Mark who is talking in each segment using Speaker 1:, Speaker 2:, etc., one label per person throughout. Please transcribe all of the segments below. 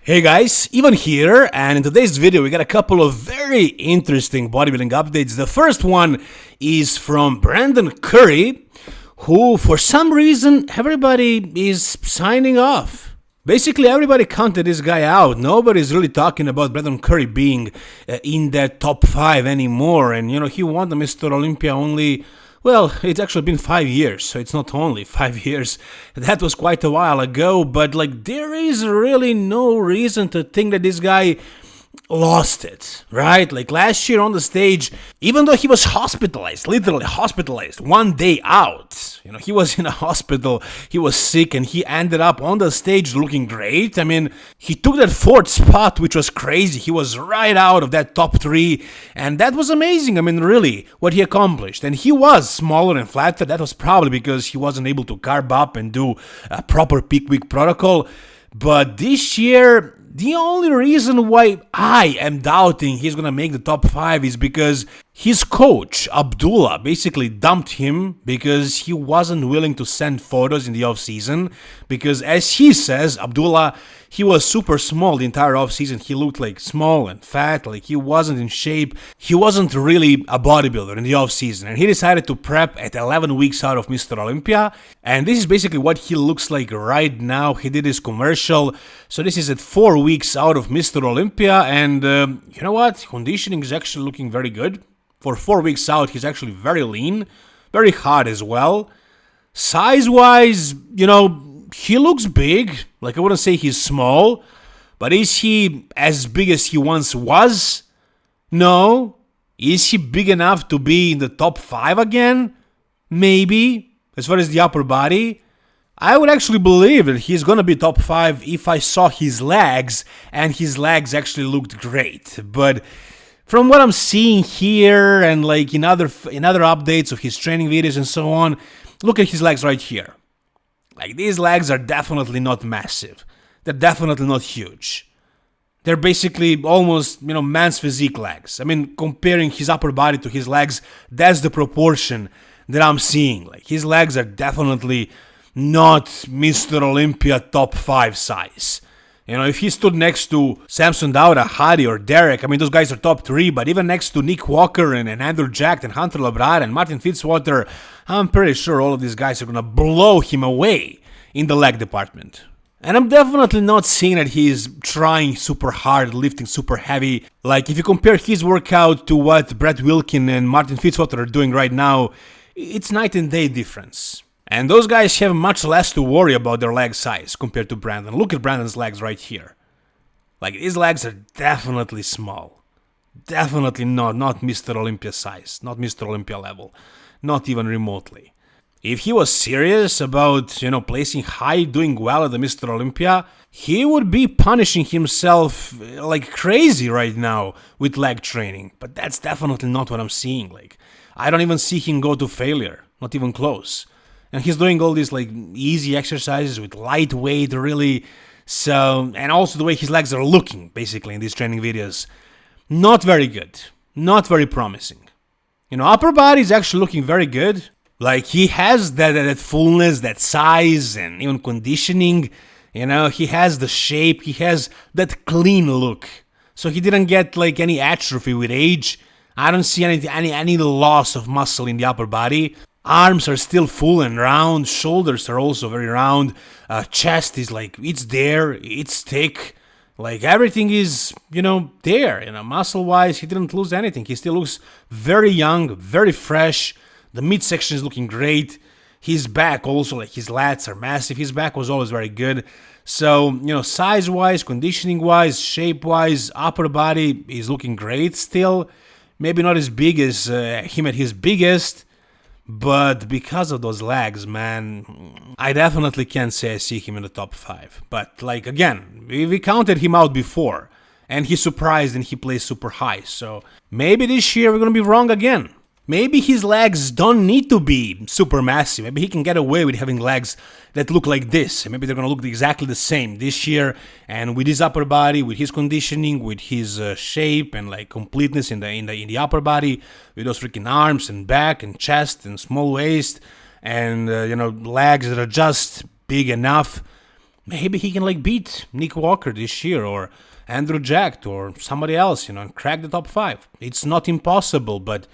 Speaker 1: Hey guys, Ivan here, and in today's video we got a couple of very interesting bodybuilding updates. The first one is from Brandon Curry, who for some reason everybody is signing off. Basically everybody counted this guy out. Nobody's really talking about Brandon Curry being in that top 5 anymore, and he won the Mr. Olympia only... Well, it's actually been 5 years, so it's not only 5 years. That was quite a while ago, but there is really no reason to think that this guy lost it, right? Last year on the stage, even though he was hospitalized, literally hospitalized, 1 day out, he was in a hospital, he was sick, and he ended up on the stage looking great. I mean, he took that 4th spot, which was crazy. He was right out of that top 3, and that was amazing. I mean, really, what he accomplished. And he was smaller and flatter. That was probably because he wasn't able to carb up and do a proper peak week protocol. But this year, the only reason why I am doubting he's gonna make the top 5 is because his coach, Abdullah, basically dumped him because he wasn't willing to send photos in the off-season. Because as he says, Abdullah, he was super small the entire off-season. He looked small and fat, he wasn't in shape. He wasn't really a bodybuilder in the off-season. And he decided to prep at 11 weeks out of Mr. Olympia. And this is basically what he looks like right now. He did his commercial. So this is at 4 weeks out of Mr. Olympia. And you know what? Conditioning is actually looking very good. For 4 weeks out, he's actually very lean, very hard as well. Size-wise, he looks big. I wouldn't say he's small, but is he as big as he once was? No. Is he big enough to be in the top 5 again? Maybe. As far as the upper body, I would actually believe that he's gonna be top 5 if I saw his legs, and his legs actually looked great. But from what I'm seeing here and in other updates of his training videos and so on, look at his legs right here. These legs are definitely not massive. They're definitely not huge. They're basically almost, man's physique legs. I mean, comparing his upper body to his legs, that's the proportion that I'm seeing. His legs are definitely not Mr. Olympia top 5 size. If he stood next to Samson Dauda, Hadi, or Derek, I mean, those guys are top 3, but even next to Nick Walker and Andrew Jack and Hunter Labrada and Martin Fitzwater, I'm pretty sure all of these guys are gonna blow him away in the leg department. And I'm definitely not saying that he's trying super hard, lifting super heavy. If you compare his workout to what Brett Wilkin and Martin Fitzwater are doing right now, it's night and day difference. And those guys have much less to worry about their leg size compared to Brandon. Look at Brandon's legs right here. His legs are definitely small. Definitely not Mr. Olympia size, not Mr. Olympia level, not even remotely. If he was serious about, placing high, doing well at the Mr. Olympia, he would be punishing himself like crazy right now with leg training. But that's definitely not what I'm seeing. I don't even see him go to failure, not even close. And he's doing all these easy exercises with light weight, really. So, and also the way his legs are looking, basically, in these training videos. Not very good. Not very promising. Upper body is actually looking very good. He has that fullness, that size, and even conditioning. He has the shape. He has that clean look. So he didn't get any atrophy with age. I don't see any loss of muscle in the upper body. Arms are still full and round. Shoulders are also very round. Chest is it's there. It's thick. Everything is, there. Muscle-wise, he didn't lose anything. He still looks very young, very fresh. The midsection is looking great. His back also, his lats are massive. His back was always very good. So, size-wise, conditioning-wise, shape-wise, upper body is looking great still. Maybe not as big as him at his biggest. But because of those legs, man, I definitely can't say I see him in the top 5. But, again, we counted him out before. And he surprised and he plays super high. So, maybe this year we're going to be wrong again. Maybe his legs don't need to be super massive. Maybe he can get away with having legs that look like this. And maybe they're going to look exactly the same this year. And with his upper body, with his conditioning, with his shape and completeness in the upper body, with those freaking arms and back and chest and small waist and legs that are just big enough. maybe he can like beat Nick Walker this year or Andrew Jack or somebody else, and crack the top 5. It's not impossible, but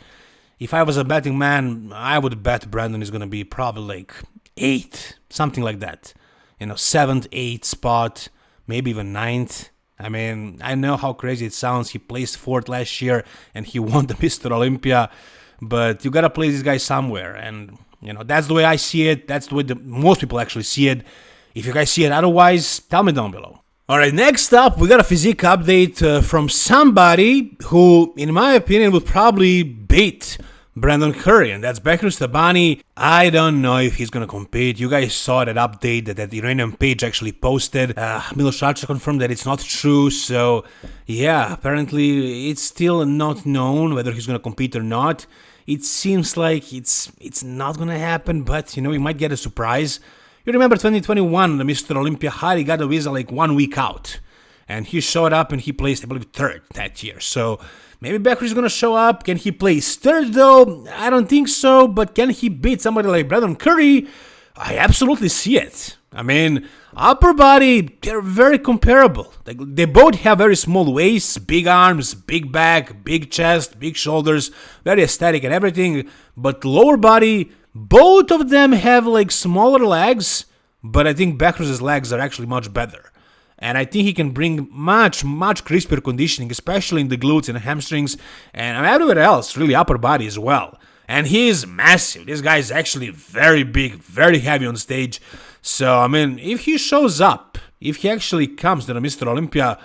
Speaker 1: if I was a betting man, I would bet Brandon is going to be probably like 8, something like that. 7th, 8th spot, maybe even 9th. I mean, I know how crazy it sounds. He placed 4th last year and he won the Mr. Olympia, but you got to place this guy somewhere. And, that's the way I see it. That's the way most people actually see it. If you guys see it otherwise, tell me down below. Alright, next up, we got a physique update from somebody who, in my opinion, would probably beat Brandon Curry, and that's Behrouz Tabani. I don't know if he's gonna compete. You guys saw that update that the Iranian page actually posted. Milos Racha confirmed that it's not true, so yeah, apparently it's still not known whether he's gonna compete or not. It seems like it's not gonna happen, but we might get a surprise. You remember 2021, the Mr. Olympia Hari got a visa like 1 week out. And he showed up and he placed, I believe, 3rd that year. So maybe Behrouz is going to show up. Can he place 3rd though? I don't think so. But can he beat somebody like Brandon Curry? I absolutely see it. I mean, upper body, they're very comparable. They both have very small waists, big arms, big back, big chest, big shoulders, very aesthetic and everything. But lower body, both of them have like smaller legs, but I think Behrouz's legs are actually much better. And I think he can bring much crispier conditioning, especially in the glutes and hamstrings, and everywhere else, really upper body as well. And he is massive. This guy is actually very big, very heavy on stage. So, I mean, if he shows up, if he actually comes to the Mr. Olympia,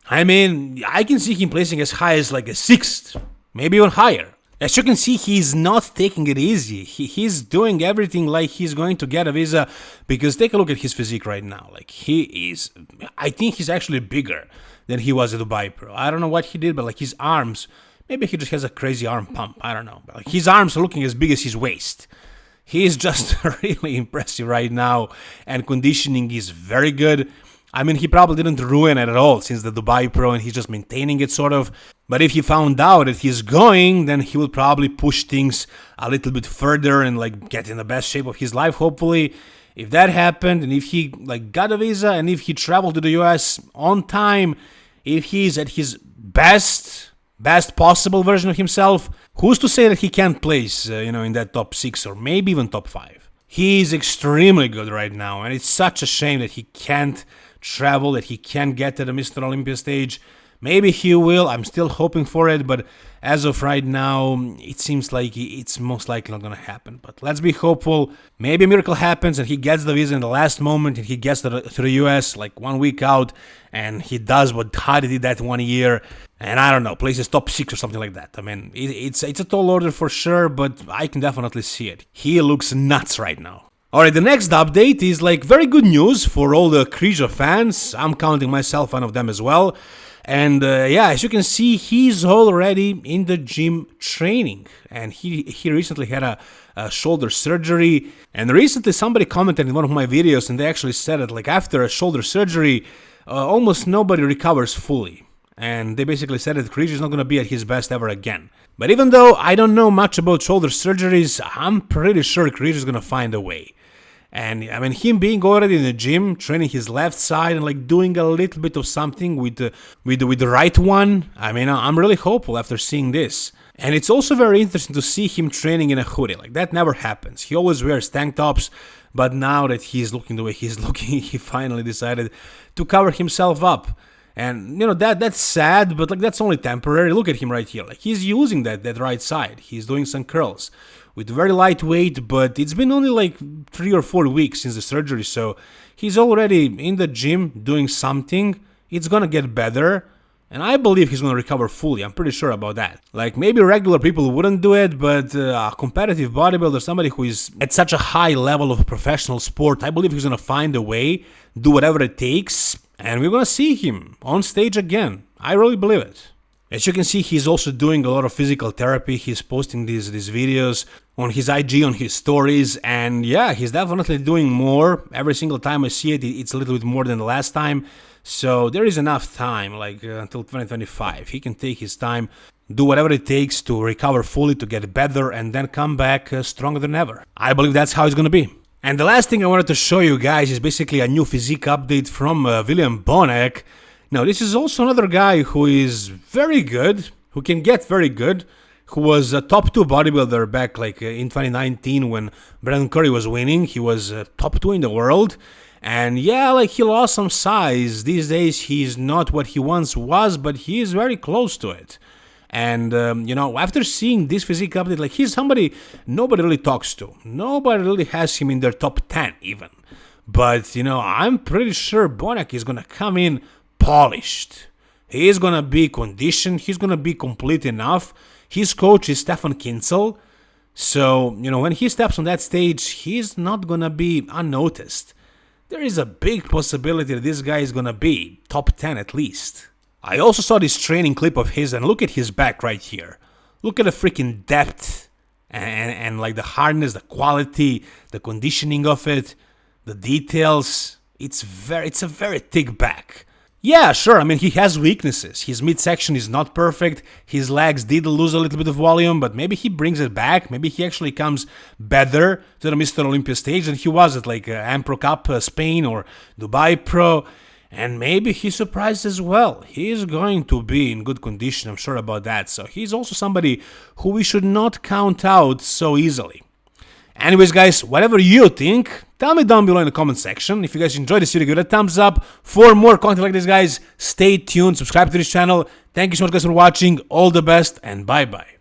Speaker 1: I mean, I can see him placing as high as like a 6th, maybe even higher. As you can see, he's not taking it easy. He's doing everything like he's going to get a visa, because take a look at his physique right now. Like, I think he's actually bigger than he was at Dubai Pro. I don't know what he did, but like his arms, maybe he just has a crazy arm pump. I don't know. But like his arms are looking as big as his waist. He is just really impressive right now, and conditioning is very good. I mean, he probably didn't ruin it at all since the Dubai Pro, and he's just maintaining it sort of. But if he found out that he's going, then he will probably push things a little bit further and like get in the best shape of his life, hopefully. If that happened, and if he like got a visa, and if he traveled to the US on time, if he's at his best possible version of himself, who's to say that he can't place, in that top 6 or maybe even top 5? He's extremely good right now, and it's such a shame that he can't travel, that he can't get to the Mr. Olympia stage. Maybe he will, I'm still hoping for it, but as of right now, it seems like it's most likely not going to happen. But let's be hopeful. Maybe a miracle happens and he gets the visa in the last moment and he gets to the US like 1 week out, and he does what Hadi did that 1 year, and I don't know, places top 6 or something like that. I mean, it's a tall order for sure, but I can definitely see it. He looks nuts right now. Alright, the next update is like very good news for all the Krizo fans. I'm counting myself one of them as well. And yeah, as you can see, he's already in the gym training. And he recently had a shoulder surgery. And recently somebody commented in one of my videos, and they actually said that like after a shoulder surgery, almost nobody recovers fully. And they basically said that Krizo is not going to be at his best ever again. But even though I don't know much about shoulder surgeries, I'm pretty sure Krizo is going to find a way. And I mean, him being already in the gym, training his left side and like doing a little bit of something with the right one, I mean, I'm really hopeful after seeing this. And it's also very interesting to see him training in a hoodie. Like, that never happens. He always wears tank tops, but now that he's looking the way he's looking, he finally decided to cover himself up. And, that's sad, but, like, that's only temporary. Look at him right here. Like, he's using that right side. He's doing some curls with very light weight, but it's been only, like, 3 or 4 weeks since the surgery, so he's already in the gym doing something. It's gonna get better, and I believe he's gonna recover fully. I'm pretty sure about that. Like, maybe regular people wouldn't do it, but a competitive bodybuilder, somebody who is at such a high level of professional sport, I believe he's gonna find a way, do whatever it takes, and we're gonna see him on stage again. I really believe it. As you can see, he's also doing a lot of physical therapy. He's posting these videos on his IG, on his stories, and yeah, he's definitely doing more. Every single time I see it, it's a little bit more than the last time. So there is enough time, like until 2025. He can take his time, do whatever it takes to recover fully, to get better, and then come back stronger than ever. I believe that's how it's gonna be. And the last thing I wanted to show you guys is basically a new physique update from William Bonac. Now, this is also another guy who is very good, who can get very good, who was a top 2 bodybuilder back like in 2019 when Brandon Curry was winning. He was top 2 in the world. And yeah, like he lost some size. These days he's not what he once was, but he is very close to it. And, after seeing this physique update, like he's somebody nobody really talks to. Nobody really has him in their top 10 even. But, I'm pretty sure Bonac is going to come in polished. He is going to be conditioned. He's going to be complete enough. His coach is Stefan Kinsel. So, when he steps on that stage, he's not going to be unnoticed. There is a big possibility that this guy is going to be top 10 at least. I also saw this training clip of his, and look at his back right here. Look at the freaking depth and like the hardness, the quality, the conditioning of it, the details. It's a very thick back. Yeah, sure, I mean, he has weaknesses. His midsection is not perfect. His legs did lose a little bit of volume, but maybe he brings it back. Maybe he actually comes better to the Mr. Olympia stage than he was at like Ampro Cup Spain or Dubai Pro. And maybe he surprised as well. He is going to be in good condition, I'm sure about that. So he's also somebody who we should not count out so easily. Anyways, guys, whatever you think, tell me down below in the comment section. If you guys enjoyed this video, give it a thumbs up. For more content like this, guys, stay tuned, subscribe to this channel. Thank you so much, guys, for watching. All the best, and bye-bye.